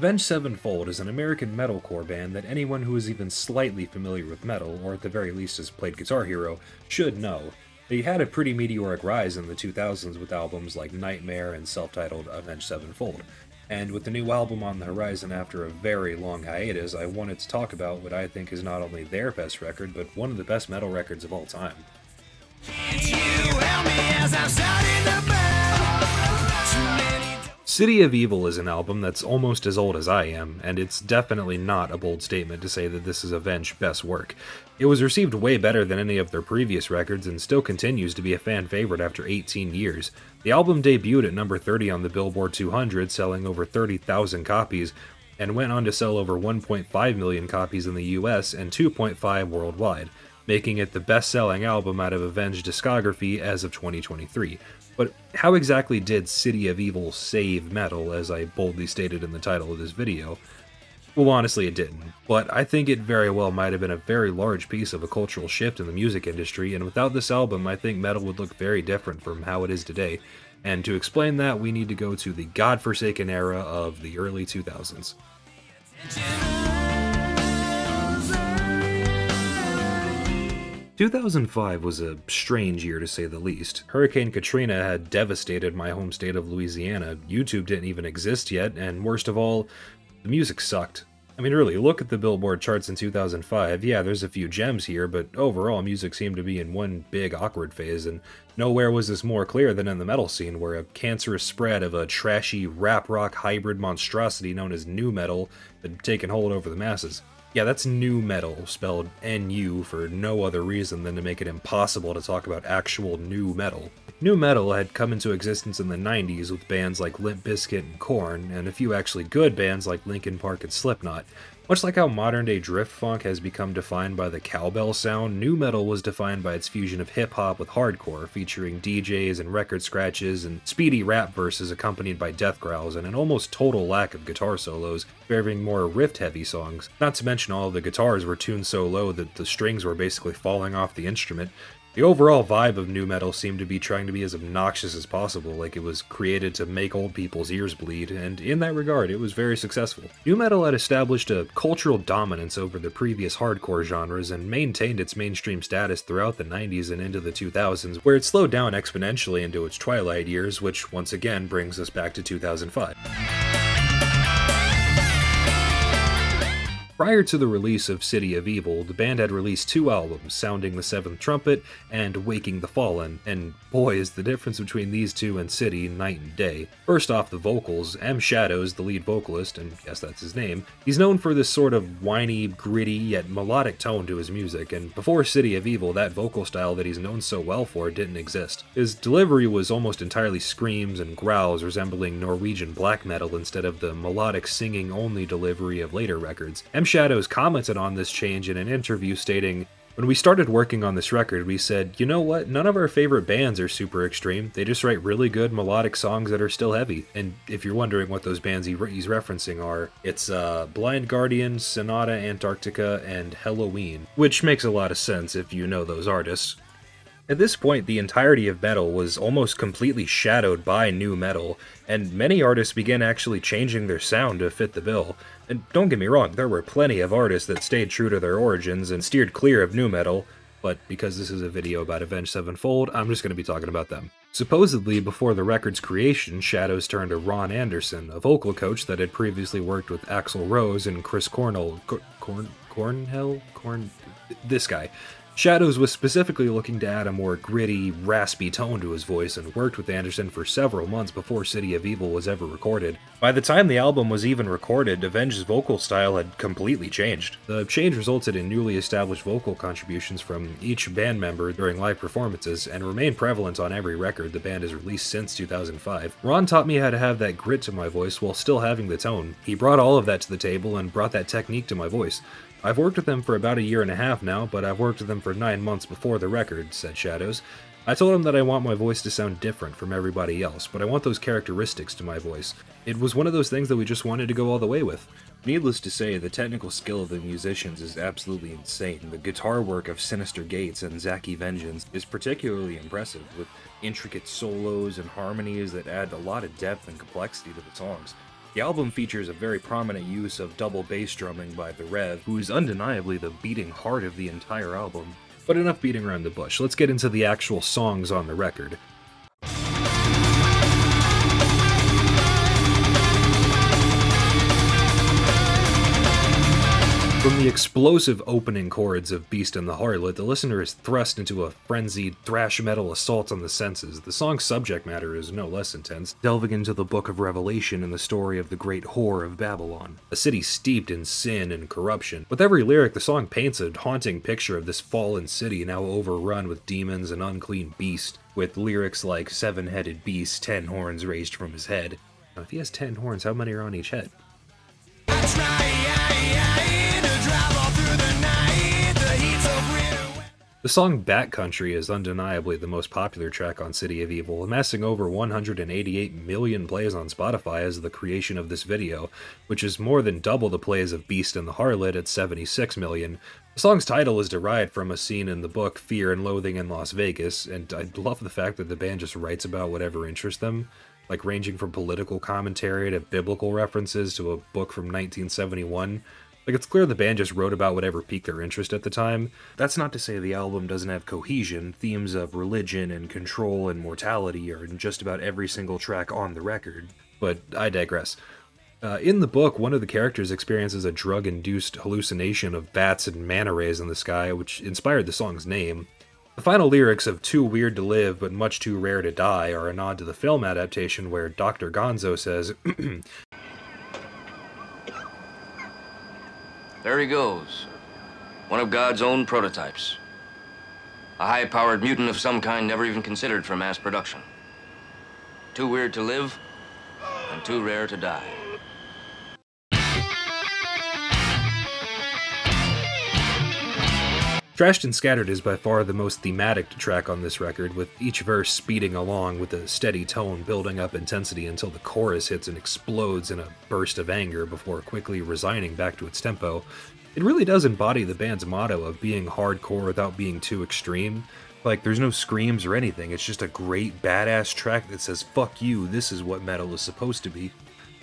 Avenged Sevenfold is an American metalcore band that anyone who is even slightly familiar with metal, or at the very least has played Guitar Hero, should know. They had a pretty meteoric rise in the 2000s with albums like Nightmare and self-titled Avenged Sevenfold. And with the new album on the horizon after a very long hiatus, I wanted to talk about what I think is not only their best record, but one of the best metal records of all time. City of Evil is an album that's almost as old as I am, and it's definitely not a bold statement to say that this is Avenged's best work. It was received way better than any of their previous records and still continues to be a fan favorite after 18 years. The album debuted at number 30 on the Billboard 200, selling over 30,000 copies, and went on to sell over 1.5 million copies in the US and 2.5 worldwide, making it the best-selling album out of Avenged discography as of 2023. But how exactly did City of Evil save metal, as I boldly stated in the title of this video? Well, honestly, it didn't, but I think it very well might have been a very large piece of a cultural shift in the music industry, and without this album, I think metal would look very different from how it is today. And to explain that, we need to go to the godforsaken era of the early 2000s. 2005 was a strange year to say the least. Hurricane Katrina had devastated my home state of Louisiana, YouTube didn't even exist yet, and worst of all, the music sucked. I mean, really, look at the Billboard charts in 2005, yeah, there's a few gems here, but overall music seemed to be in one big awkward phase, and nowhere was this more clear than in the metal scene, where a cancerous spread of a trashy rap-rock hybrid monstrosity known as nu metal had taken hold over the masses. Yeah, that's nu metal, spelled N-U for no other reason than to make it impossible to talk about actual nu metal. Nu metal had come into existence in the 90s with bands like Limp Bizkit and Korn, and a few actually good bands like Linkin Park and Slipknot. Much like how modern-day drift funk has become defined by the cowbell sound, nu metal was defined by its fusion of hip-hop with hardcore, featuring DJs and record scratches and speedy rap verses accompanied by death growls and an almost total lack of guitar solos, favoring more riff-heavy songs. Not to mention all of the guitars were tuned so low that the strings were basically falling off the instrument. The overall vibe of nu metal seemed to be trying to be as obnoxious as possible, like it was created to make old people's ears bleed, and in that regard, it was very successful. Nu metal had established a cultural dominance over the previous hardcore genres and maintained its mainstream status throughout the 90s and into the 2000s, where it slowed down exponentially into its twilight years, which once again brings us back to 2005. Prior to the release of City of Evil, the band had released two albums, Sounding the Seventh Trumpet and Waking the Fallen, and boy is the difference between these two and City night and day. First off, the vocals. M. Shadows, the lead vocalist, and yes, that's his name, he's known for this sort of whiny, gritty, yet melodic tone to his music, and before City of Evil, that vocal style that he's known so well for didn't exist. His delivery was almost entirely screams and growls resembling Norwegian black metal instead of the melodic singing-only delivery of later records. M. Shadows commented on this change in an interview stating, "When we started working on this record, we said, you know what, none of our favorite bands are super extreme, they just write really good melodic songs that are still heavy." And if you're wondering what those bands he's referencing are, it's Blind Guardian, Sonata Antarctica, and Helloween, which makes a lot of sense if you know those artists. At this point, the entirety of metal was almost completely shadowed by nu metal, and many artists began actually changing their sound to fit the bill. And don't get me wrong, there were plenty of artists that stayed true to their origins and steered clear of nu metal, but because this is a video about Avenged Sevenfold, I'm just going to be talking about them. Supposedly, before the record's creation, Shadows turned to Ron Anderson, a vocal coach that had previously worked with Axl Rose and Chris Cornell. This guy. Shadows was specifically looking to add a more gritty, raspy tone to his voice and worked with Anderson for several months before City of Evil was ever recorded. By the time the album was even recorded, Avenged's vocal style had completely changed. The change resulted in newly established vocal contributions from each band member during live performances and remained prevalent on every record the band has released since 2005. Ron taught me how to have that grit to my voice while still having the tone. He brought all of that to the table and brought that technique to my voice. I've worked with them for about a year and a half now, but I've worked with them for 9 months before the record, said Shadows. I told him that I want my voice to sound different from everybody else, but I want those characteristics to my voice. It was one of those things that we just wanted to go all the way with. Needless to say, the technical skill of the musicians is absolutely insane. The guitar work of Sinister Gates and Zacky Vengeance is particularly impressive, with intricate solos and harmonies that add a lot of depth and complexity to the songs. The album features a very prominent use of double bass drumming by The Rev, who is undeniably the beating heart of the entire album. But enough beating around the bush, let's get into the actual songs on the record. From the explosive opening chords of Beast and the Harlot, the listener is thrust into a frenzied thrash metal assault on the senses. The song's subject matter is no less intense, delving into the Book of Revelation and the story of the great whore of Babylon, a city steeped in sin and corruption. With every lyric, the song paints a haunting picture of this fallen city now overrun with demons and unclean beasts, with lyrics like 7-headed beast, 10 horns raised from his head. Now, if he has 10 horns, how many are on each head? The song Backcountry is undeniably the most popular track on City of Evil, amassing over 188 million plays on Spotify as the creation of this video, which is more than double the plays of Beast and the Harlot at 76 million. The song's title is derived from a scene in the book Fear and Loathing in Las Vegas, and I love the fact that the band just writes about whatever interests them, like ranging from political commentary to biblical references to a book from 1971. Like, it's clear the band just wrote about whatever piqued their interest at the time. That's not to say the album doesn't have cohesion. Themes of religion and control and mortality are in just about every single track on the record. But I digress. In the book, one of the characters experiences a drug-induced hallucination of bats and manta rays in the sky, which inspired the song's name. The final lyrics of Too Weird to Live but Much Too Rare to Die are a nod to the film adaptation where Dr. Gonzo says, There he goes. One of God's own prototypes. A high-powered mutant of some kind never even considered for mass production. Too weird to live, and too rare to die. Trashed and Scattered is by far the most thematic track on this record, with each verse speeding along with a steady tone building up intensity until the chorus hits and explodes in a burst of anger before quickly resigning back to its tempo. It really does embody the band's motto of being hardcore without being too extreme. Like, there's no screams or anything, it's just a great badass track that says, fuck you, this is what metal is supposed to be.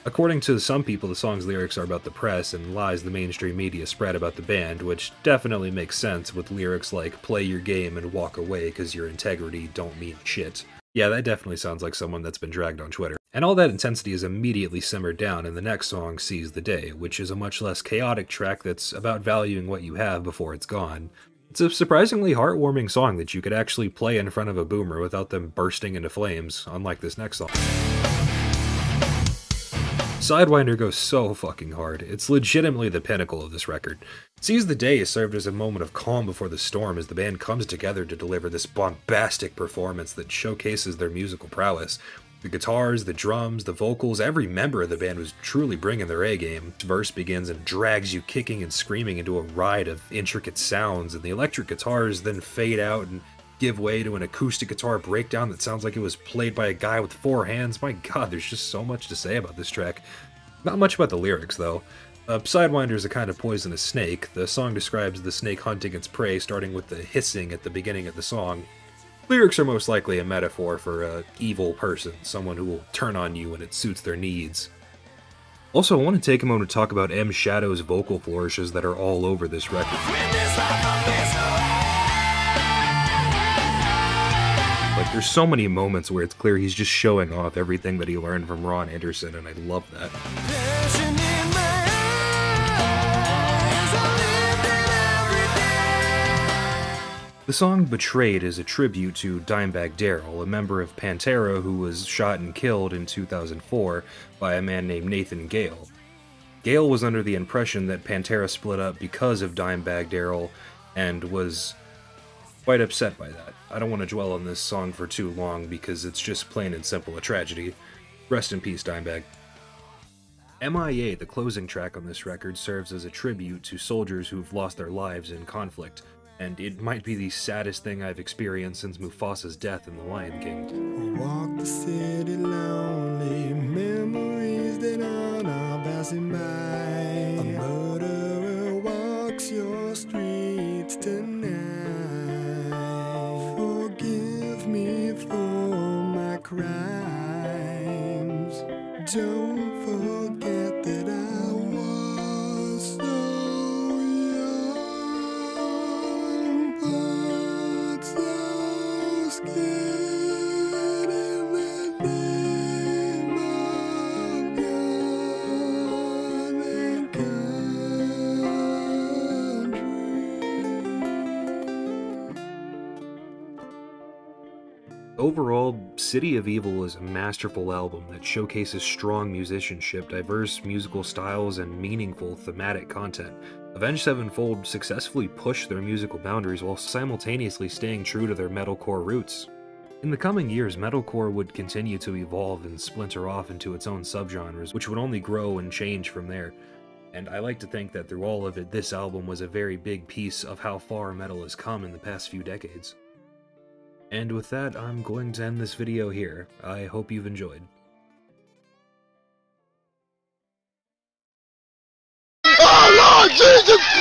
According to some people, the song's lyrics are about the press and lies the mainstream media spread about the band, which definitely makes sense with lyrics like play your game and walk away cause your integrity don't mean shit. Yeah, that definitely sounds like someone that's been dragged on Twitter. And all that intensity is immediately simmered down in the next song, Seize the Day, which is a much less chaotic track that's about valuing what you have before it's gone. It's a surprisingly heartwarming song that you could actually play in front of a boomer without them bursting into flames, unlike this next song. Sidewinder goes so fucking hard. It's legitimately the pinnacle of this record. Seize the Day served as a moment of calm before the storm as the band comes together to deliver this bombastic performance that showcases their musical prowess. The guitars, the drums, the vocals, every member of the band was truly bringing their A-game. The verse begins and drags you kicking and screaming into a ride of intricate sounds, and the electric guitars then fade out and give way to an acoustic guitar breakdown that sounds like it was played by a guy with 4 hands. My god, there's just so much to say about this track. Not much about the lyrics, though. Sidewinder is a kind of poisonous snake. The song describes the snake hunting its prey, starting with the hissing at the beginning of the song. Lyrics are most likely a metaphor for an evil person, someone who will turn on you when it suits their needs. Also, I want to take a moment to talk about M. Shadow's vocal flourishes that are all over this record. Like, there's so many moments where it's clear he's just showing off everything that he learned from Ron Anderson, and I love that. The song Betrayed is a tribute to Dimebag Darrell, a member of Pantera who was shot and killed in 2004 by a man named Nathan Gale. Gale was under the impression that Pantera split up because of Dimebag Darrell and was quite upset by that. I don't want to dwell on this song for too long because it's just plain and simple a tragedy. Rest in peace, Dimebag. MIA, the closing track on this record, serves as a tribute to soldiers who've lost their lives in conflict, and it might be the saddest thing I've experienced since Mufasa's death in The Lion King. Walk the city lonely, memories that are passing by. A murderer walks your streets tonight. Forgive me for my crimes. Don't forget Overall, City of Evil is a masterful album that showcases strong musicianship, diverse musical styles, and meaningful thematic content. Avenged Sevenfold successfully pushed their musical boundaries while simultaneously staying true to their metalcore roots. In the coming years, metalcore would continue to evolve and splinter off into its own subgenres, which would only grow and change from there. And I like to think that through all of it, this album was a very big piece of how far metal has come in the past few decades. And with that, I'm going to end this video here. I hope you've enjoyed. Oh Lord Jesus!